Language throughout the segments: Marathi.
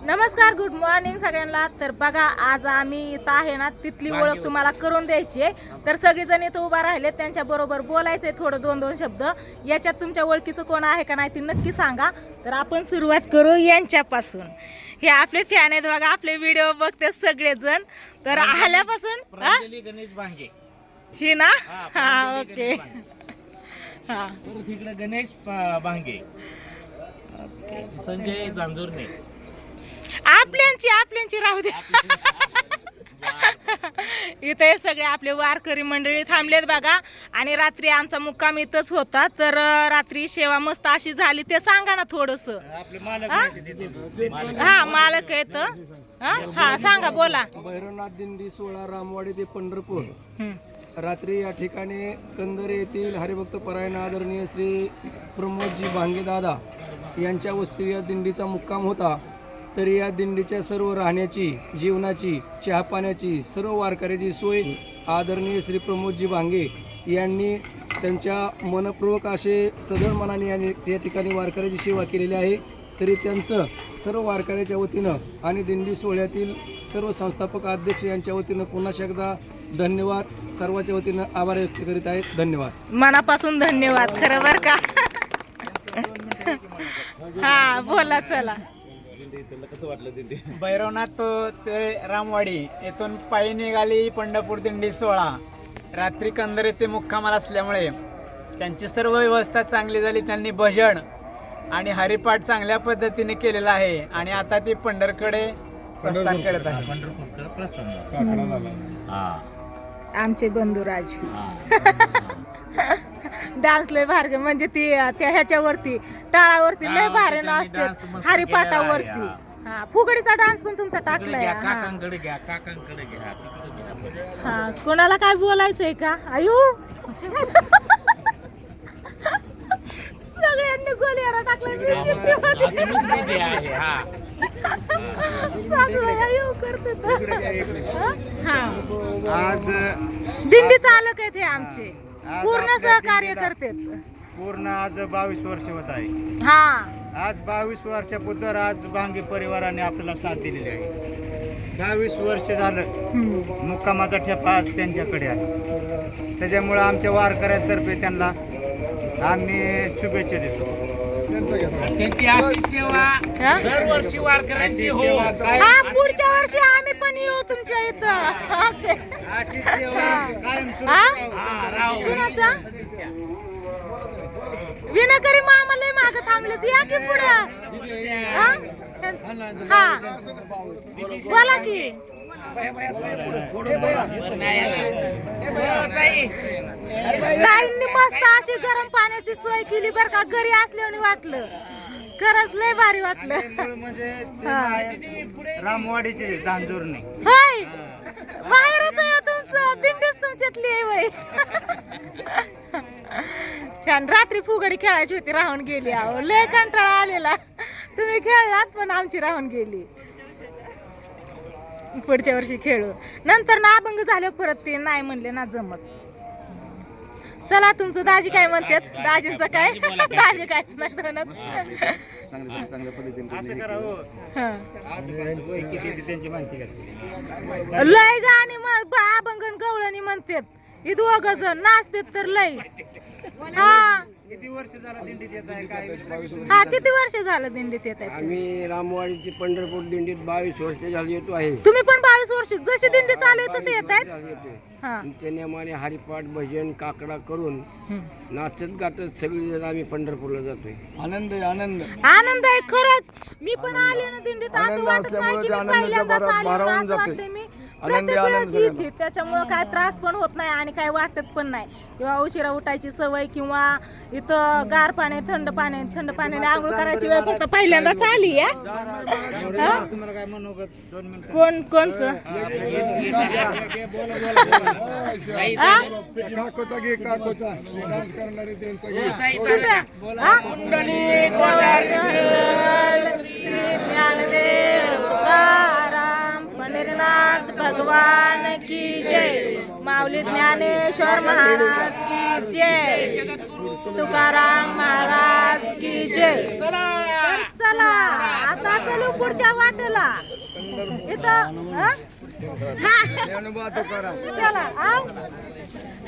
नमस्कार, गुड मॉर्निंग सगळ्यांना. तर बघा, आज आम्ही इथं आहे ना, तिथली ओळख तुम्हाला करून द्यायची आहे. तर सगळेजण इथं उभा राहिले, त्यांच्या बरोबर बोलायचंय थोडं 2-2 शब्द. याच्यात तुमच्या ओळखीचं कोण आहे का नाही ते नक्की सांगा. तर आपण सुरुवात करू यांच्यापासून. हे आपले फॅन आहेत बघा, आपले व्हिडिओ बघते सगळेजण. तर आल्यापासून गणेश भांगे ही ना, हा ओके. हा तिकडे गणेश भांगे, संजय जांजूरने. आपल्यांची राहू दे. इथे सगळे आपले वारकरी मंडळी थांबलेत बघा. आणि रात्री आमचा मुक्काम इथंच होता. तर रात्री सेवा मस्त अशी झाली, ते सांगा ना थोडस. हा मालक आहेत. हा सांगा, बोला. भैरवनाथ दिंडी 16 रामवाडी ते पंढरपूर. रात्री या ठिकाणी कंदरे येथील हरिभक्त परायण आदरणीय श्री प्रमोदजी भांगे दादा यांच्या वस्ती या दिंडीचा मुक्काम होता. तर या दिंडीच्या सर्व राहण्याची, जीवनाची, चहा पाण्याची, सर्व वारकऱ्याची सोय आदरणीय श्री प्रमोदजी भांगे यांनी त्यांच्या मनपूर्वक असे सदळ मनाने यांनी या ठिकाणी वारकऱ्याची सेवा केलेली आहे. तरी त्यांचं सर्व वारकऱ्याच्या वतीनं आणि दिंडी सोहळ्यातील सर्व संस्थापक अध्यक्ष यांच्या वतीनं पुन्हा एकदा धन्यवाद. सर्वांच्या वतीनं आभार व्यक्त करीत आहेत. धन्यवाद, मनापासून धन्यवाद. खरं बरं का. हा बोला, चला. भैरवनाथ ते रामवाडी येथून पायी निघाली पंढरपूर दिंडी 16. रात्री कंदरे ते मुक्कामाला असल्यामुळे त्यांची सर्व व्यवस्था चांगली झाली. त्यांनी भजन आणि हरिपाठ चांगल्या पद्धतीने केलेला आहे. आणि आता ती पंढरकडे प्रस्थान करत आहे. पंढरपूरकडे प्रस्थान. आमचे बंधुराज डान्स लय भारी, म्हणजे ती त्या ह्याच्यावरती टाळावरती लय भारी नाचते, हरिपाठावरती. हा, फुगडीचा डान्स पण तुमचा टाकलाय. काकांकडे घ्या, काकांकडे घ्या. हा, कोणाला काय बोलायचंय का? आयु सगळ्यांनी गोलियारा टाकलाय. आज दिंडी चालक आहेत हे आमचे, पूर्ण सहकार्य करतात. पूर्ण आज 22 वर्ष होत आहे. हा, आज 22 वर्षाबद्दल आज भांगे परिवाराने आपल्याला साथ दिलेली आहे. 22 वर्ष झालं मुक्कामाचा ठेपा आज त्यांच्याकडे आहे. त्याच्यामुळे आमच्या वारकऱ्यांतर्फे त्यांना आम्ही शुभेच्छा देतो. त्यांची अशी सेवा दरवर्षी वारकऱ्यांची हो. हा, पुढच्या वर्षी आम्ही पण येऊ तुमच्या इथं. ओके. अशी सेवा कायम सुरू राहू. कुणाचा विनाकरी मामा लय मागं थांबले, या की पुढं. हा बोला की. ताईंनी मस्त अशी गरम पाण्याची सोय केली बर का. घरी असल्याने वाटलं, खरंच लय भारी वाटलं. म्हणजे रामवाडीचे जांजूरने. होय, बाहेरच आहे तुमचं, दिंडीच तुमच्यातली आहे वय. छान. रात्री फुगडी खेळायची होती, राहून गेली. अहो लय कंटाळा आलेला. तुम्ही खेळलात पण आमची राहून गेली. पुढच्या वर्षी खेळू. नंतर ना अभंग झालं परत ते नाही म्हणले ना जमत. चला, तुमचं दाजी काय म्हणतात? दाजींचं काय? दाजी काय चांगल्या पद्धतीने त्यांची माहिती घ्या. लय गाणी अभंगण गवळणी म्हणतात. ही दोघं जण नाचतात तर लय. हा, किती वर्ष झालं दिंडीत येत आहे काय? हा, किती वर्ष झालं दिंडीत येत आहे? आम्ही रामवाडीची पंढरपूर दिंडीत 22 वर्ष झाली येतो आहे. तुम्ही पण 22 वर्ष जशी दिंडी चालू आहे तसे येत आहेत. हा, त्या नियमाने हरिपाठ, भजन, काकडा करून नाचत गातत सगळी आम्ही पंढरपूरला जातोय. आनंद आनंद आनंद आहे खरंच. मी पण आले ना दिंडीत, असं वाटत नाही की मी पहिल्यांदाच आले, असं वाटतंय मी प्रत्येक वेळेस येते. त्याच्यामुळं काय त्रास पण होत नाही आणि काय वाटत पण नाही. किंवा उशिरा उठायची सवय, किंवा इथं गार पाणी, थंड पाण्याने आंघोळ करायची वेळ फक्त पहिल्यांदाच आली. तुम्हाला काय म्हणू? 2 मिनिट. कोणचं डान्स करणारे पंढरीनाथ भगवान की जय. माऊली ज्ञानेश्वर महाराज की जय. तुकाराम महाराज की जय. चला आता चलू पुढच्या वाटेला इथं हा? चला आव.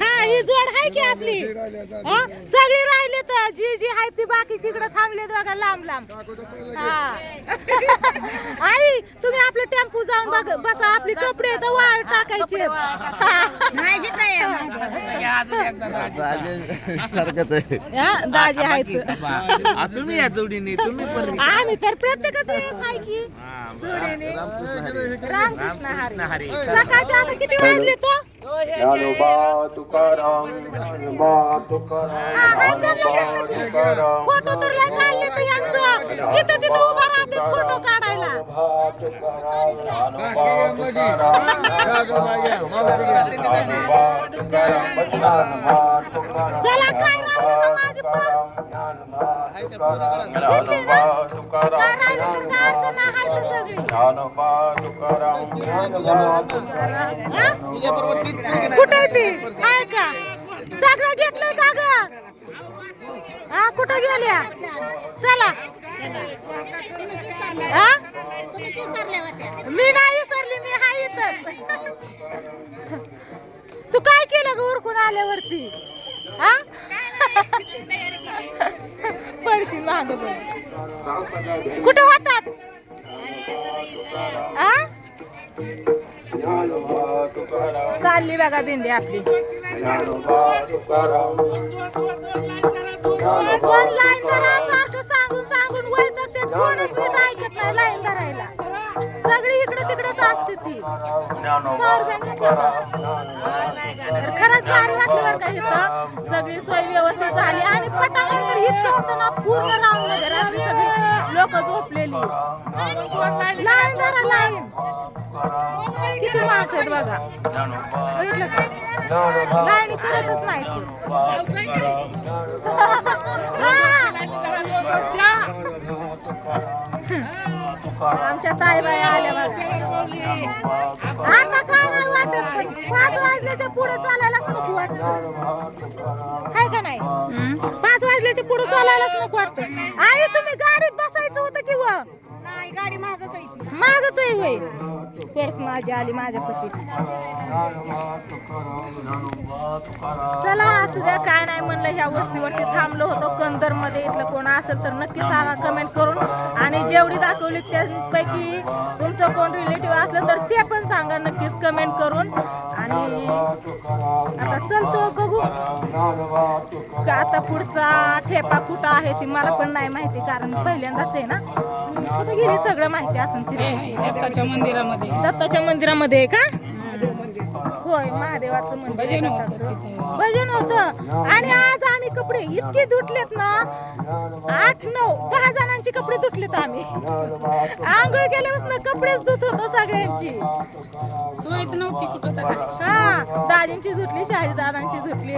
हा ही जोड आहे की आपली हा? सगळी राहिली तर जी जी आहे ती बाकीची इकडे थांबले बघा लांब लांब. हा आई तुम्ही आपलं टेम्पो जाऊन बघ बसा आपली कपडे तर वाळ टाकायचे. दाजी आहेत तुम्ही या जोडीने तुम्ही पण आम्ही तर प्रत्येकच वेळेस आहे की जोडीने. रामकृष्ण हरी. सकाळच्या आता किती वाजले तर फोटो तर लय काढले तर यांचं जिथं तिथं उभा राहते फोटो काढायला. चला काय राहिलं का माझी पर्स? भेटली ना? काय राहिलं तर काय अडचण आहे तर सगळी. हा? कुठे आहे ती आहे का सगळं घेतलंय का ग? हा कुठं गेल्या? चला हा? मी नाही विसरली मी हाय इथंच. तू काय केलं ग उरकून आल्यावरती? हा पडची माग कुठं होतात? हा चालली बघा दिंडी आपली. पण लाईन धरा सारखं सांगून सांगून वैद्यक ते कोणच नीट ऐकत नाही लाईन धरायला. सगळी इकडे तिकडेच असते ती. खरंच भारी वाटलं बरं का इथं सगळी सोय व्यवस्थित झाली आणि पटांगण इतकं होतं ना पूर्ण राऊंड मध्ये रात्री सगळी लोक झोपलेली. लाईन धरा लाईन. किती माणसं आहेत बघा बघितलं का? लाईनी करतच नाही आमच्या ताईबाई आल्या आता काय नाही वाटत पण 5 वाजल्याच्या पुढे चालायलाच नको वाटत आहे का नाही? 5 वाजल्याच्या पुढे चालायलाच नको वाटतं. आई तुम्ही गाडीत बसायचं होतं किंवा गाडी मागच आहे वय पर्स माझी आली माझ्यापाशी. चला असू द्या काय नाही म्हणलं ह्या वस्तीवरती थांबलो होतो कंदर मध्ये. इथलं कोण असेल तर नक्की सांगा कमेंट करून आणि जेवढी दाखवली त्यापैकी तुमचं कोण रिलेटिव्ह असलं तर ते पण सांगा नक्कीच कमेंट करून. आणि आता चलतो बघू आता पुढचा ठेपा कुठं आहे ती मला पण नाही माहिती कारण पहिल्यांदाच आहे ना. कुठे गेली सगळं माहिती असेल ती दत्ताच्या मंदिरामध्ये. दत्ताच्या मंदिरामध्ये आहे का? होय महादेवाचं मंदिर भजन होतं. आणि आज आम्ही कपडे इतके धुतलेत ना 8, 9, 10 जणांचे कपडे धुतलेत आम्ही. आंघोळ केल्यापासून कपडेच धुत होतो सगळ्यांची. सोयच नव्हती कुठं. हा दाजींची धुतली शाहीद दादांची धुतली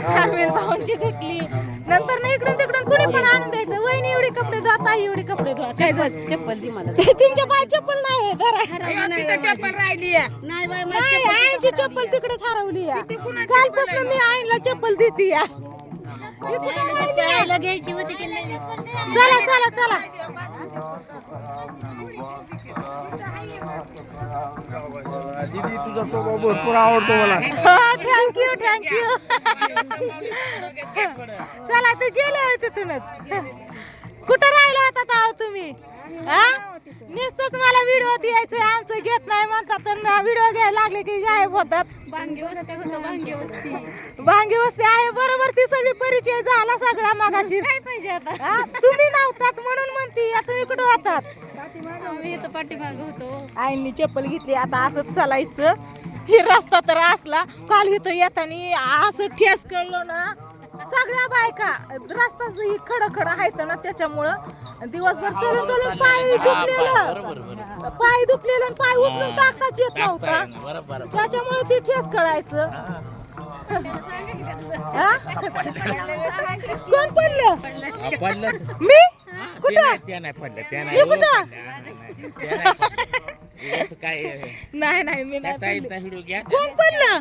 खानवेल भावांची धुतली. नंतर ना इकडून तिकडून कुणी पण आणून द्यायचं वहिनी एवढी कपडे धुवा ताई एवढी कपडे धुवा. काय चप्पल दी मला तुमच्या पाय चप्पल नाही चप्पल राहिली नाही आईची चप्पल तिकडेच हरवली. कालपासून मी आईला चप्पल देते या. चला चला चला दीदी तुझा स्वभाव भरपूर आवडतो मला. Thank you thank you. चला ते गेले तिथूनच. कुठं राहिला होता तुम्ही? हा नुसतंच मला व्हिडिओ द्यायचंय आमचं घेत नाही म्हणतात तर व्हिडिओ घ्यायला लागले की गायब होतात. भांगी वस्ती आहे बरोबर ती सगळी परिचय झाला सगळा मागाशी. काय पाहिजे आता तुम्ही नव्हतात म्हणून म्हणती तुम्ही कुठं होतात? पाठीमाग होतो. आईनी चप्पल घेतली आता असंच चालायचं. ही रस्ता तर असला काल इथं येताना असं ठेस कळलो ना सगळ्या बायका रस्ताच खडखड आहेत ना त्याच्यामुळं दिवसभर चलून चलून पाय दुखलेलं पाय उचलून टाकताच येत नव्हता त्याच्यामुळे ती ठेस कळायचं. कोण पडलं? मी कुठं त्या नाही पडल्या त्या मी कुठं काय नाही नाही मी त्या नाही ताईंचा पडले. व्हिडिओ घ्या कोण पडलं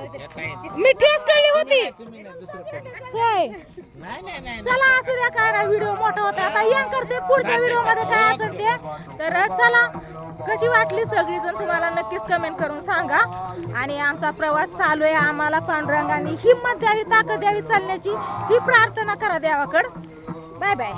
त्या ताई- मी ठेस कळली होती तुम्ही नाही दुसरं कोण. होय नाही नाही नाही चला असू द्या काय ना व्हिडिओ मोठा होता आता या करते पुढच्या व्हिडिओ मध्ये काय असेल ते तर चला कशी वाटली सगळीजण तुम्हाला नक्कीच कमेंट करून सांगा आणि आमचा प्रवास चालू आहे आम्हाला पांडुरंगाने हिंमत द्यावी ताकद द्यावी चालण्याची ही प्रार्थना करा देवाकडं बाय बाय